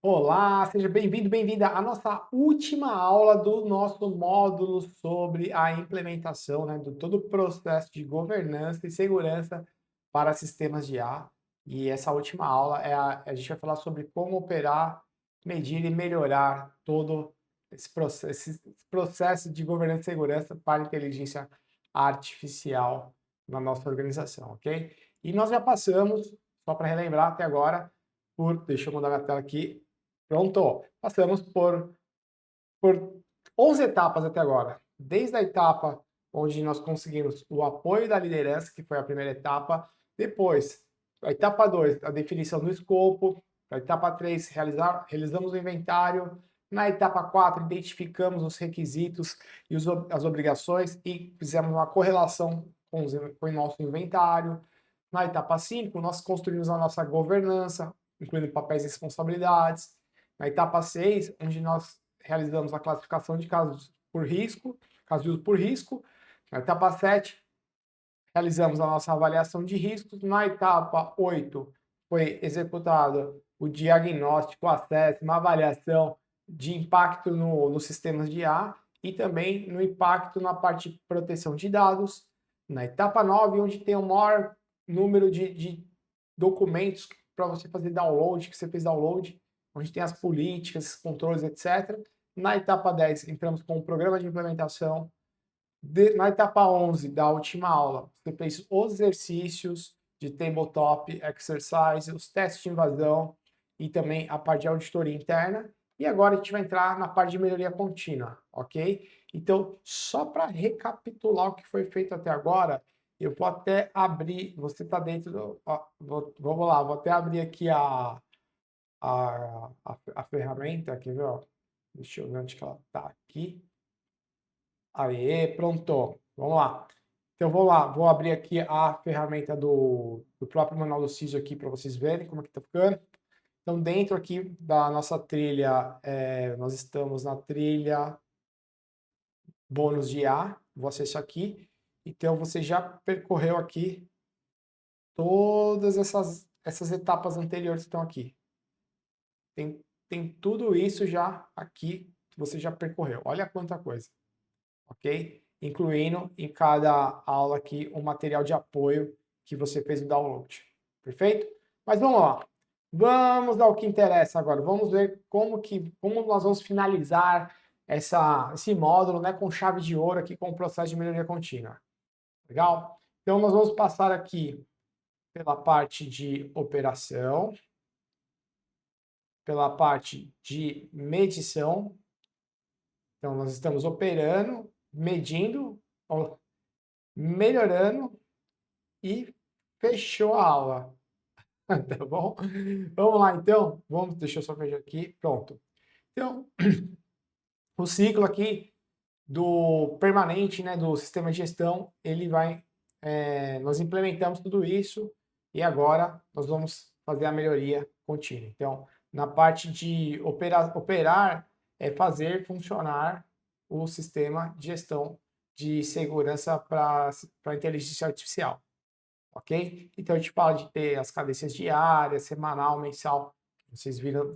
Olá, seja bem-vindo, bem-vinda à nossa última aula do nosso módulo sobre a implementação, né, do todo o processo de governança e segurança para sistemas de IA. E essa última aula a gente vai falar sobre como operar, medir e melhorar todo esse processo de governança e segurança para inteligência artificial na nossa organização, ok? E nós já passamos, só para relembrar até agora, deixa eu mudar minha tela aqui. Pronto, passamos por 11 etapas até agora. Desde a etapa onde nós conseguimos o apoio da liderança, que foi a primeira etapa. Depois, a etapa 2, a definição do escopo. A etapa 3, realizamos o inventário. Na etapa 4, identificamos os requisitos e as obrigações e fizemos uma correlação com o nosso inventário. Na etapa 5, nós construímos a nossa governança, incluindo papéis e responsabilidades. Na etapa 6, onde nós realizamos a classificação de casos por risco, casos de uso por risco. Na etapa 7, realizamos a nossa avaliação de riscos. Na etapa 8, foi executado o diagnóstico, o acesso, uma avaliação de impacto nos sistemas de IA e também no impacto na parte de proteção de dados. Na etapa 9, onde tem o maior número de documentos para você fazer download, que você fez download, onde tem as políticas, controles, etc. Na etapa 10, entramos com o programa de implementação. Na etapa 11 da última aula, você fez os exercícios de tabletop exercise, os testes de invasão e também a parte de auditoria interna. E agora a gente vai entrar na parte de melhoria contínua, ok? Então, só para recapitular o que foi feito até agora, eu vou até abrir, você está dentro do... vamos lá, vou até abrir aqui a ferramenta, quer ver? Ó? Deixa eu ver onde que ela está aqui. Aê, pronto. Vamos lá. Então, vou lá, vou abrir aqui a ferramenta do próprio manual do CISO aqui para vocês verem como é que está ficando. Então, dentro aqui da nossa trilha, nós estamos na trilha bônus de A, vou acessar aqui. Então, você já percorreu aqui todas essas etapas anteriores que estão aqui. Tem tudo isso já aqui que você já percorreu. Olha quanta coisa, ok? Incluindo em cada aula aqui um material de apoio que você fez o download. Perfeito? Mas vamos lá. Vamos ao que interessa agora. Vamos ver como nós vamos finalizar esse módulo, né, com chave de ouro aqui com o processo de melhoria contínua. Legal? Então nós vamos passar aqui pela parte de operação, pela parte de medição. Então nós estamos operando, medindo, melhorando e fechou a aula. Tá bom? Vamos lá, então. Deixa eu só fechar aqui. Pronto. Então, o ciclo aqui do permanente, né, do sistema de gestão, ele vai... nós implementamos tudo isso e agora nós vamos fazer a melhoria contínua. Então, na parte de operar é fazer funcionar o sistema de gestão de segurança para inteligência artificial. Ok? Então a gente fala de ter as cadências diárias, semanal, mensal. Você viu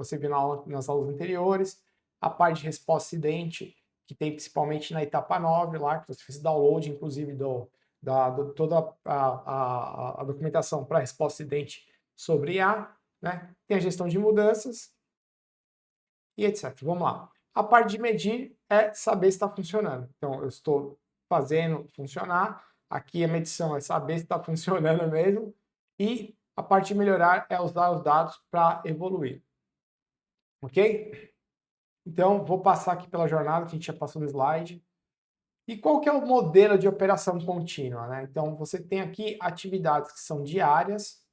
nas aulas anteriores. A parte de resposta acidente, que tem principalmente na etapa 9 lá, que você fez download, inclusive, toda a documentação para resposta acidente sobre IA, né? Tem a gestão de mudanças e etc. Vamos lá. A parte de medir é saber se está funcionando. Então, eu estou fazendo funcionar. Aqui a medição é saber se está funcionando mesmo. E a parte de melhorar é usar os dados para evoluir. Ok? Então, vou passar aqui pela jornada, que a gente já passou no slide. E qual que é o modelo de operação contínua, né? Então, você tem aqui atividades que são diárias.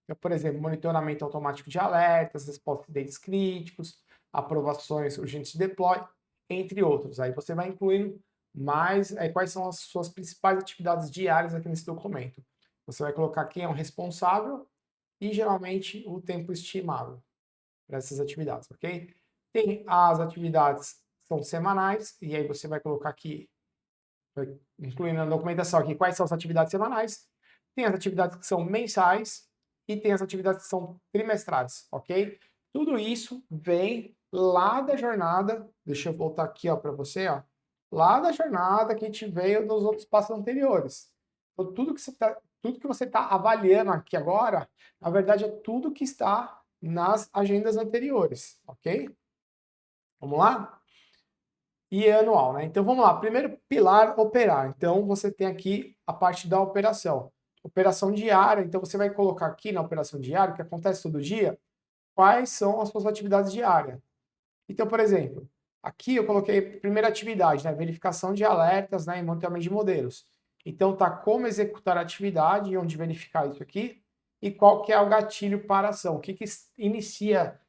Então, por exemplo, monitoramento automático de alertas, resposta a incidentes críticos, aprovações urgentes de deploy, entre outros. Aí você vai incluindo mais quais são as suas principais atividades diárias aqui nesse documento. Você vai colocar quem é o responsável e geralmente o tempo estimável para essas atividades, ok? Tem as atividades que são semanais, e aí você vai colocar aqui, incluindo na documentação aqui, quais são as atividades semanais. Tem as atividades que são mensais e tem as atividades que são trimestrais, ok? Tudo isso vem lá da jornada, deixa eu voltar aqui, ó, para você, ó, lá da jornada que a gente veio dos outros passos anteriores. Então, tudo que você tá avaliando aqui agora, na verdade, é tudo que está nas agendas anteriores, ok? Vamos lá? E é anual, né? Então vamos lá. Primeiro pilar, operar. Então você tem aqui a parte da operação. Operação diária, então você vai colocar aqui na operação diária, que acontece todo dia, quais são as suas atividades diárias. Então, por exemplo, aqui eu coloquei primeira atividade, né? Verificação de alertas, né? E monitoramento de modelos. Então tá como executar a atividade e onde verificar isso aqui, e qual que é o gatilho para a ação, o que que inicia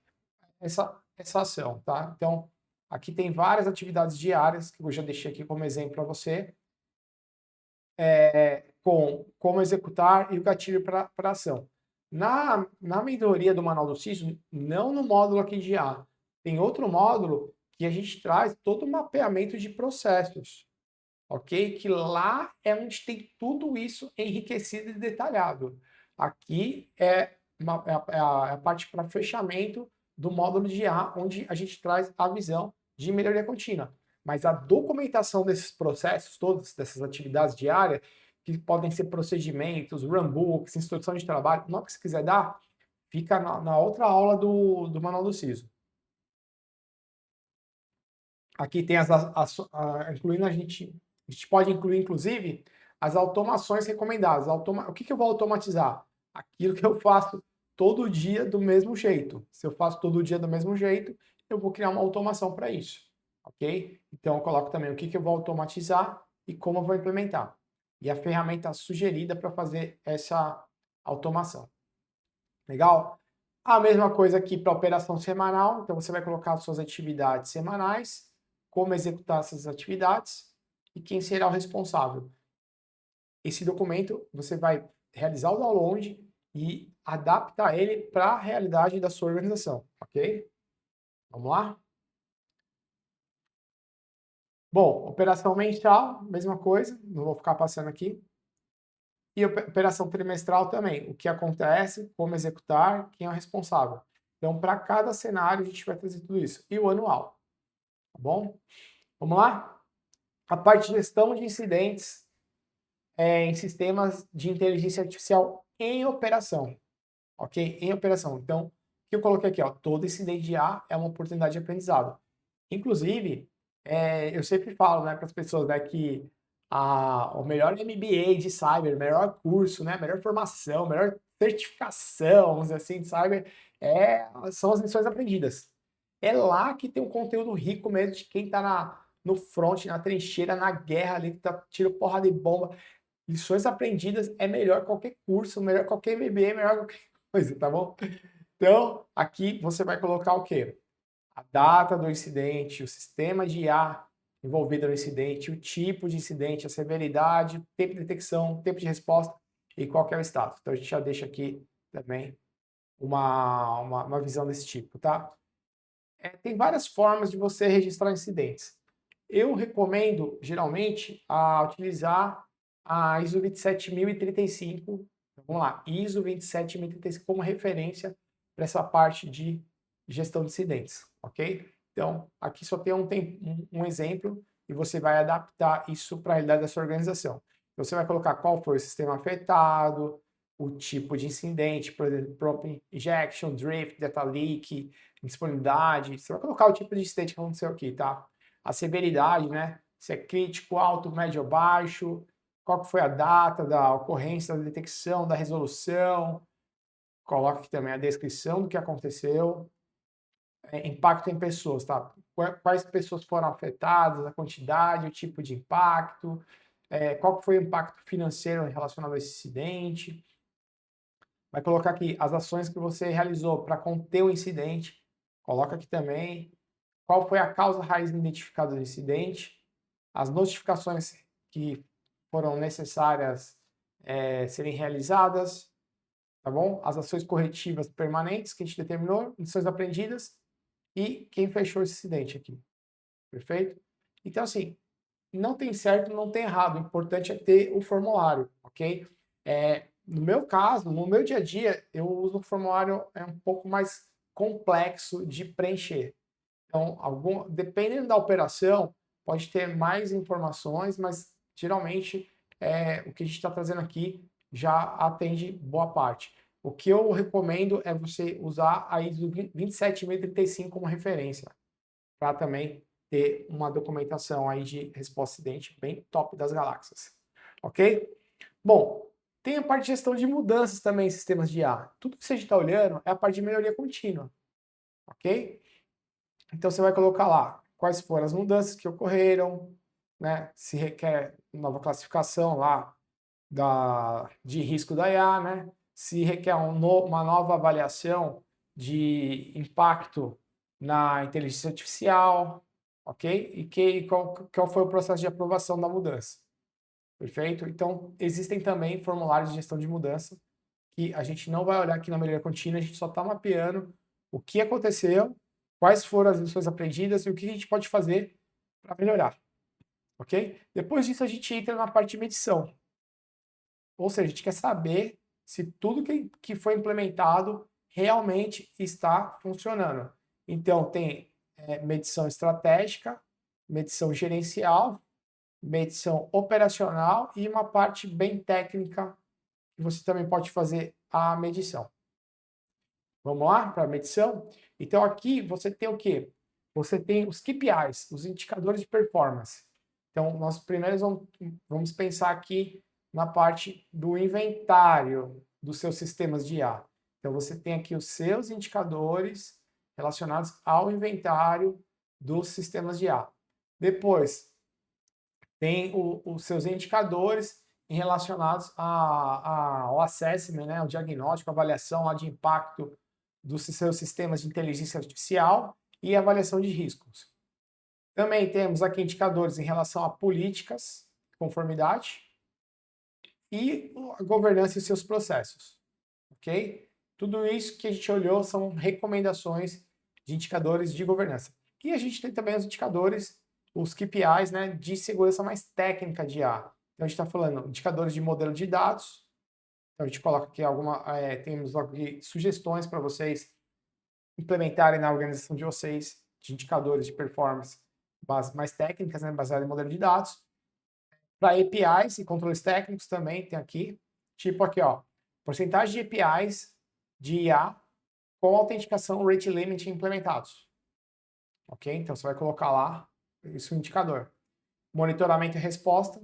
essa ação, tá? Então, aqui tem várias atividades diárias que eu já deixei aqui como exemplo para você, com como executar e o gatilho para a ação. Na mentoria do Manual do CISO, não no módulo aqui de A, tem outro módulo que a gente traz todo o mapeamento de processos, ok? Que lá é onde tem tudo isso enriquecido e detalhado. Aqui é a parte para fechamento do módulo de A, onde a gente traz a visão de melhoria contínua. Mas a documentação desses processos, todas dessas atividades diárias, que podem ser procedimentos, runbooks, instrução de trabalho, o nome que você quiser dar, fica na outra aula do Manual do CISO. Aqui tem incluindo a gente pode incluir, inclusive, as automações recomendadas. O que eu vou automatizar? Aquilo que eu faço todo dia do mesmo jeito. Se eu faço todo dia do mesmo jeito, eu vou criar uma automação para isso, ok? Então, eu coloco também o que eu vou automatizar e como eu vou implementar. E a ferramenta sugerida para fazer essa automação. Legal? A mesma coisa aqui para operação semanal. Então, você vai colocar as suas atividades semanais, como executar essas atividades e quem será o responsável. Esse documento você vai realizar o download e adaptar ele para a realidade da sua organização, ok? Vamos lá? Bom, operação mensal, mesma coisa, não vou ficar passando aqui. E operação trimestral também, o que acontece, como executar, quem é o responsável. Então, para cada cenário, a gente vai fazer tudo isso. E o anual, tá bom? Vamos lá? A parte de gestão de incidentes em sistemas de inteligência artificial em operação, ok? Em operação. Então, o que eu coloquei aqui, ó, todo incidente de A é uma oportunidade de aprendizado. Inclusive, eu sempre falo, né, para as pessoas, né, que o melhor MBA de cyber, o melhor curso, né, a melhor formação, a melhor certificação, vamos dizer assim, de cyber, são as lições aprendidas. É lá que tem um conteúdo rico mesmo de quem está no front, na trincheira, na guerra ali, que tá tira porra de bomba. Lições aprendidas é melhor qualquer curso, melhor qualquer MBA, melhor qualquer coisa, tá bom? Então, aqui você vai colocar o quê? A data do incidente, o sistema de IA envolvido no incidente, o tipo de incidente, a severidade, o tempo de detecção, o tempo de resposta e qual que é o status. Então, a gente já deixa aqui também uma visão desse tipo, tá? Tem várias formas de você registrar incidentes. Eu recomendo, geralmente, a utilizar a ISO 27035. Vamos lá, ISO 27035 como referência para essa parte de gestão de incidentes, ok? Então, aqui só tem um exemplo e você vai adaptar isso para a realidade da sua organização. Então, você vai colocar qual foi o sistema afetado, o tipo de incidente, por exemplo, prompt injection, drift, data leak, disponibilidade. Você vai colocar o tipo de incidente que aconteceu aqui, tá? A severidade, né? Se é crítico, alto, médio ou baixo, qual que foi a data da ocorrência, da detecção, da resolução. Coloca aqui também a descrição do que aconteceu. Impacto em pessoas, tá? Quais pessoas foram afetadas, a quantidade, o tipo de impacto, qual que foi o impacto financeiro relacionado a esse incidente. Vai colocar aqui as ações que você realizou para conter o incidente. Coloca aqui também qual foi a causa raiz identificada do incidente, as notificações que foram necessárias serem realizadas, tá bom? As ações corretivas permanentes que a gente determinou, lições aprendidas e quem fechou esse incidente aqui. Perfeito? Então, assim, não tem certo, não tem errado. O importante é ter o formulário, ok? No meu caso, no meu dia a dia, eu uso o formulário um pouco mais complexo de preencher. Então, dependendo da operação, pode ter mais informações, mas geralmente o que a gente está trazendo aqui já atende boa parte. O que eu recomendo é você usar a ISO 27035 como referência, para também ter uma documentação aí de resposta a incidente bem top das galáxias. Ok? Bom, tem a parte de gestão de mudanças também em sistemas de IA. Tudo que você está olhando é a parte de melhoria contínua. Ok? Então você vai colocar lá quais foram as mudanças que ocorreram, né? Se requer nova classificação lá de risco da IA, né? Se requer uma nova avaliação de impacto na inteligência artificial, ok? E qual foi o processo de aprovação da mudança. Perfeito? Então, existem também formulários de gestão de mudança que a gente não vai olhar aqui na melhoria contínua, a gente só está mapeando o que aconteceu, quais foram as lições aprendidas e o que a gente pode fazer para melhorar, ok? Depois disso, a gente entra na parte de medição. Ou seja, a gente quer saber se tudo que foi implementado realmente está funcionando. Então, tem medição estratégica, medição gerencial, medição operacional e uma parte bem técnica que você também pode fazer a medição. Vamos lá para a medição? Então aqui você tem o quê? Você tem os KPIs, os indicadores de performance. Então nós primeiro vamos pensar aqui na parte do inventário dos seus sistemas de IA. Então você tem aqui os seus indicadores relacionados ao inventário dos sistemas de IA. Depois tem os seus indicadores relacionados ao assessment, né, o diagnóstico, avaliação lá de impacto dos seus sistemas de inteligência artificial e avaliação de riscos. Também temos aqui indicadores em relação a políticas, conformidade e a governança e seus processos, ok? Tudo isso que a gente olhou são recomendações de indicadores de governança. E a gente tem também os indicadores, os KPIs, né, de segurança mais técnica de IA. Então a gente está falando indicadores de modelo de dados. Então a gente coloca aqui temos aqui sugestões para vocês implementarem na organização de vocês, de indicadores de performance mais técnicas, né, baseadas em modelo de dados. Para APIs e controles técnicos também tem aqui, tipo aqui, ó, porcentagem de APIs de IA com autenticação rate limit implementados. Ok? Então você vai colocar lá isso no indicador. Monitoramento e resposta.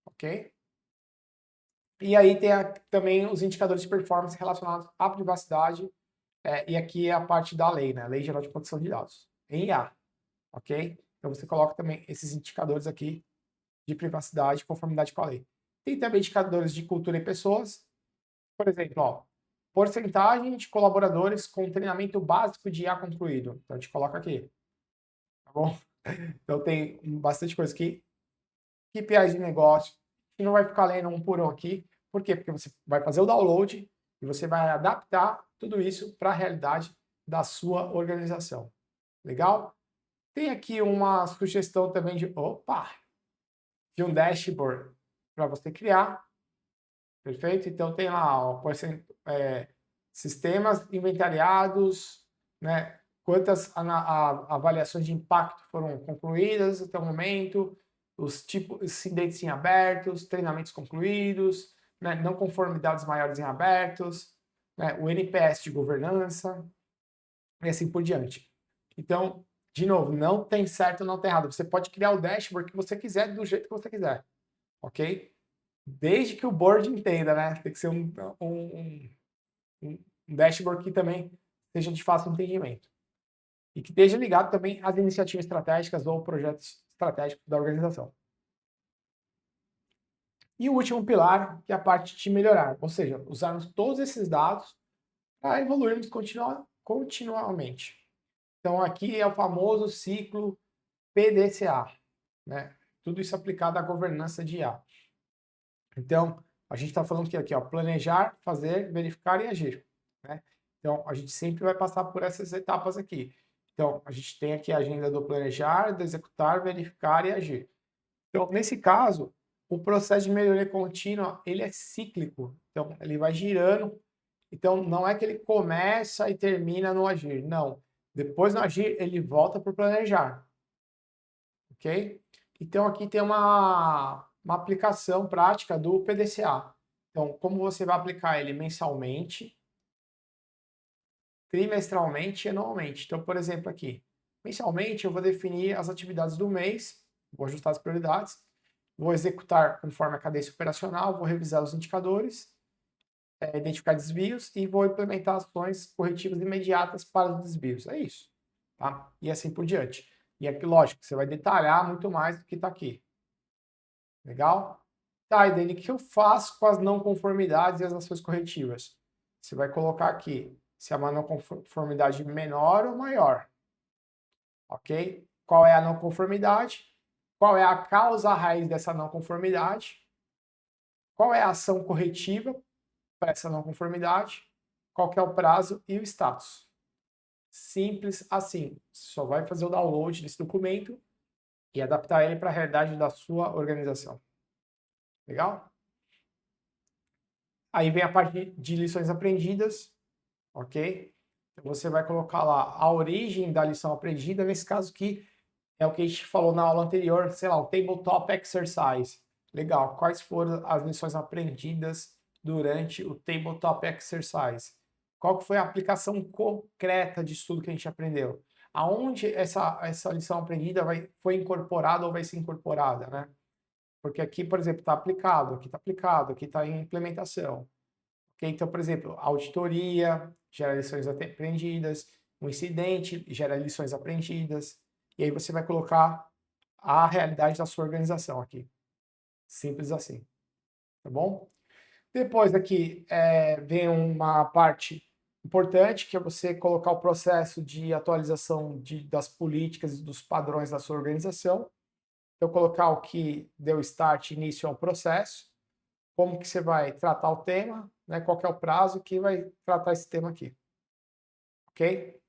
Ok? E aí tem também os indicadores de performance relacionados à privacidade. E aqui é a parte da lei, né? Lei Geral de Proteção de Dados. Em IA. Ok? Então você coloca também esses indicadores aqui de privacidade e conformidade com a lei. Tem também indicadores de cultura e pessoas. Por exemplo, ó, porcentagem de colaboradores com treinamento básico de IA concluído. Então a gente coloca aqui. Tá bom? Então tem bastante coisa aqui. KPIs de negócio. E não vai ficar lendo um por um aqui. Por quê? Porque você vai fazer o download e você vai adaptar tudo isso para a realidade da sua organização. Legal? Tem aqui uma sugestão também de um dashboard para você criar. Perfeito? Então tem lá ó, sistemas inventariados, né? Quantas avaliações de impacto foram concluídas até o momento, os tipos incidentes em abertos, treinamentos concluídos, né? Não conformidades maiores em abertos, né? O NPS de governança e assim por diante. Então, de novo, não tem certo, não tem errado. Você pode criar o dashboard que você quiser, do jeito que você quiser, ok? Desde que o board entenda, né? Tem que ser um dashboard que também seja de fácil entendimento. E que esteja ligado também às iniciativas estratégicas ou projetos estratégicos da organização. E o último pilar, que é a parte de melhorar, ou seja, usarmos todos esses dados para evoluirmos continuamente. Então, aqui é o famoso ciclo PDCA, né? Tudo isso aplicado à governança de IA. Então, a gente está falando que aqui, ó, planejar, fazer, verificar e agir, né? Então, a gente sempre vai passar por essas etapas aqui. Então, a gente tem aqui a agenda do planejar, do executar, verificar e agir. Então, nesse caso, o processo de melhoria contínua, ele é cíclico. Então, ele vai girando Então, não é que ele começa e termina no agir, não. Depois no agir, ele volta para o planejar, ok? Então, aqui tem uma aplicação prática do PDCA. Então, como você vai aplicar ele mensalmente, trimestralmente e anualmente. Então, por exemplo, aqui, mensalmente eu vou definir as atividades do mês, vou ajustar as prioridades, vou executar conforme a cadência operacional, vou revisar os indicadores, identificar desvios e vou implementar ações corretivas imediatas para os desvios. É isso, tá? E assim por diante. E aqui, lógico, você vai detalhar muito mais do que está aqui. Legal? Tá, e daí o que eu faço com as não conformidades e as ações corretivas? Você vai colocar aqui se é uma não conformidade menor ou maior, ok? Qual é a não conformidade? Qual é a causa raiz dessa não conformidade? Qual é a ação corretiva para essa não conformidade? Qual que é o prazo e o status? Simples assim. Você só vai fazer o download desse documento e adaptar ele para a realidade da sua organização. Legal? Aí vem a parte de lições aprendidas, ok? Então, você vai colocar lá a origem da lição aprendida, nesse caso aqui é o que a gente falou na aula anterior, sei lá, o Tabletop Exercise. Legal, quais foram as lições aprendidas durante o Tabletop Exercise? Qual que foi a aplicação concreta de estudo que a gente aprendeu? Aonde essa lição aprendida foi incorporada ou vai ser incorporada, né? Porque aqui, por exemplo, está aplicado, aqui está em implementação. Okay? Então, por exemplo, auditoria gera lições aprendidas, um incidente gera lições aprendidas, e aí você vai colocar a realidade da sua organização aqui. Simples assim, tá bom? Depois aqui vem uma parte importante, que é você colocar o processo de atualização das políticas e dos padrões da sua organização. Então, colocar o que deu start, início ao processo, como que você vai tratar o tema, né? Qual que é o prazo que vai tratar esse tema aqui, ok?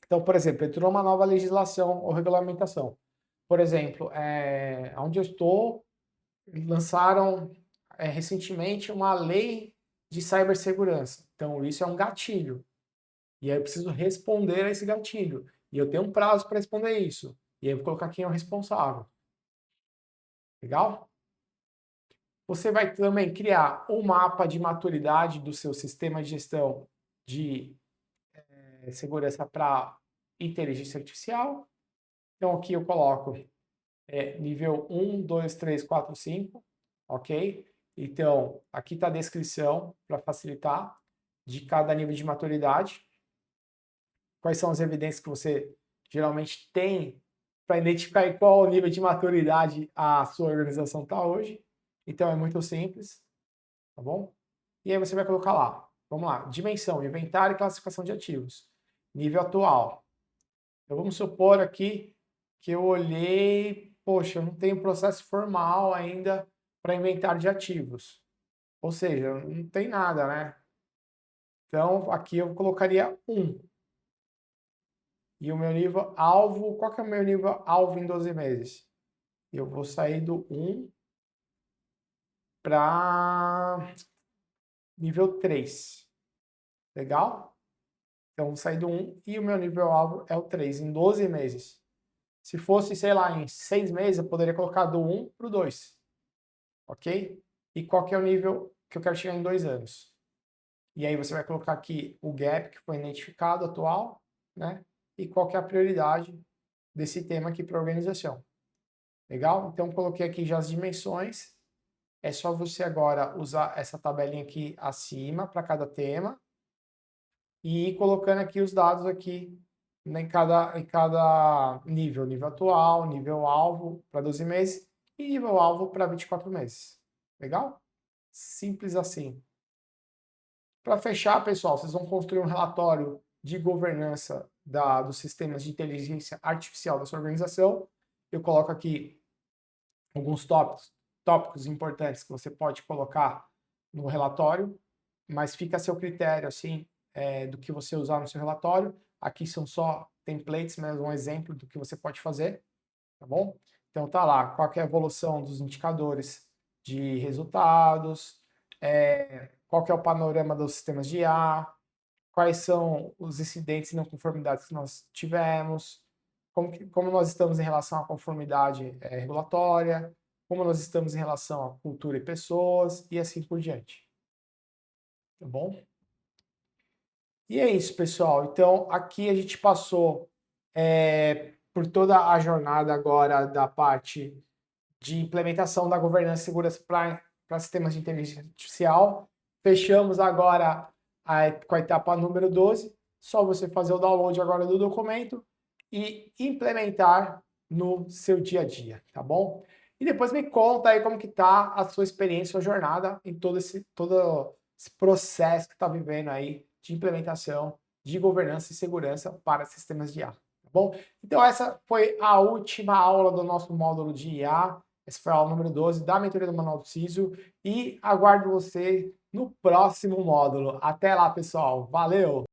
Então, por exemplo, entrou uma nova legislação ou regulamentação. Por exemplo, onde eu estou, lançaram recentemente uma lei de cibersegurança. Então, isso é um gatilho. E aí eu preciso responder a esse gatilho. E eu tenho um prazo para responder isso. E aí eu vou colocar quem é o responsável. Legal? Você vai também criar um mapa de maturidade do seu sistema de gestão de segurança para inteligência artificial. Então aqui eu coloco nível 1, 2, 3, 4, 5, ok? Então aqui está a descrição para facilitar de cada nível de maturidade. Quais são as evidências que você geralmente tem para identificar em qual nível de maturidade a sua organização está hoje. Então é muito simples, tá bom? E aí você vai colocar lá, vamos lá, dimensão, inventário e classificação de ativos. Nível atual. Então vamos supor aqui que eu olhei, poxa, eu não tenho processo formal ainda para inventário de ativos. Ou seja, não tem nada, né? Então aqui eu colocaria 1. E o meu nível alvo, qual que é o meu nível alvo em 12 meses? Eu vou sair do 1 para nível 3. Legal? Então, vou sair do 1 e o meu nível alvo é o 3 em 12 meses. Se fosse, sei lá, em 6 meses, eu poderia colocar do 1 para o 2. Ok? E qual que é o nível que eu quero chegar em 2 anos? E aí você vai colocar aqui o gap que foi identificado atual, né? E qual que é a prioridade desse tema aqui para a organização. Legal? Então, coloquei aqui já as dimensões. É só você agora usar essa tabelinha aqui acima para cada tema e ir colocando aqui os dados aqui em cada nível. Nível atual, nível alvo para 12 meses e nível alvo para 24 meses. Legal? Simples assim. Para fechar, pessoal, vocês vão construir um relatório de governança dos sistemas de inteligência artificial da sua organização. Eu coloco aqui alguns tópicos importantes que você pode colocar no relatório, mas fica a seu critério, assim, do que você usar no seu relatório. Aqui são só templates, mas um exemplo do que você pode fazer, tá bom? Então tá lá, qual que é a evolução dos indicadores de resultados, qual que é o panorama dos sistemas de IA, quais são os incidentes e não conformidades que nós tivemos, como nós estamos em relação à conformidade regulatória, como nós estamos em relação à cultura e pessoas, e assim por diante. Tá bom? E é isso, pessoal. Então, aqui a gente passou por toda a jornada agora da parte de implementação da governança e segurança para sistemas de inteligência artificial. Fechamos agora com a etapa número 12. Só você fazer o download agora do documento e implementar no seu dia a dia, tá bom? E depois me conta aí como que tá a sua experiência, sua jornada em todo esse processo que está vivendo aí de implementação de governança e segurança para sistemas de IA, tá bom? Então essa foi a última aula do nosso módulo de IA. Essa foi a aula número 12 da mentoria do Manual do CISO e aguardo você no próximo módulo. Até lá, pessoal. Valeu!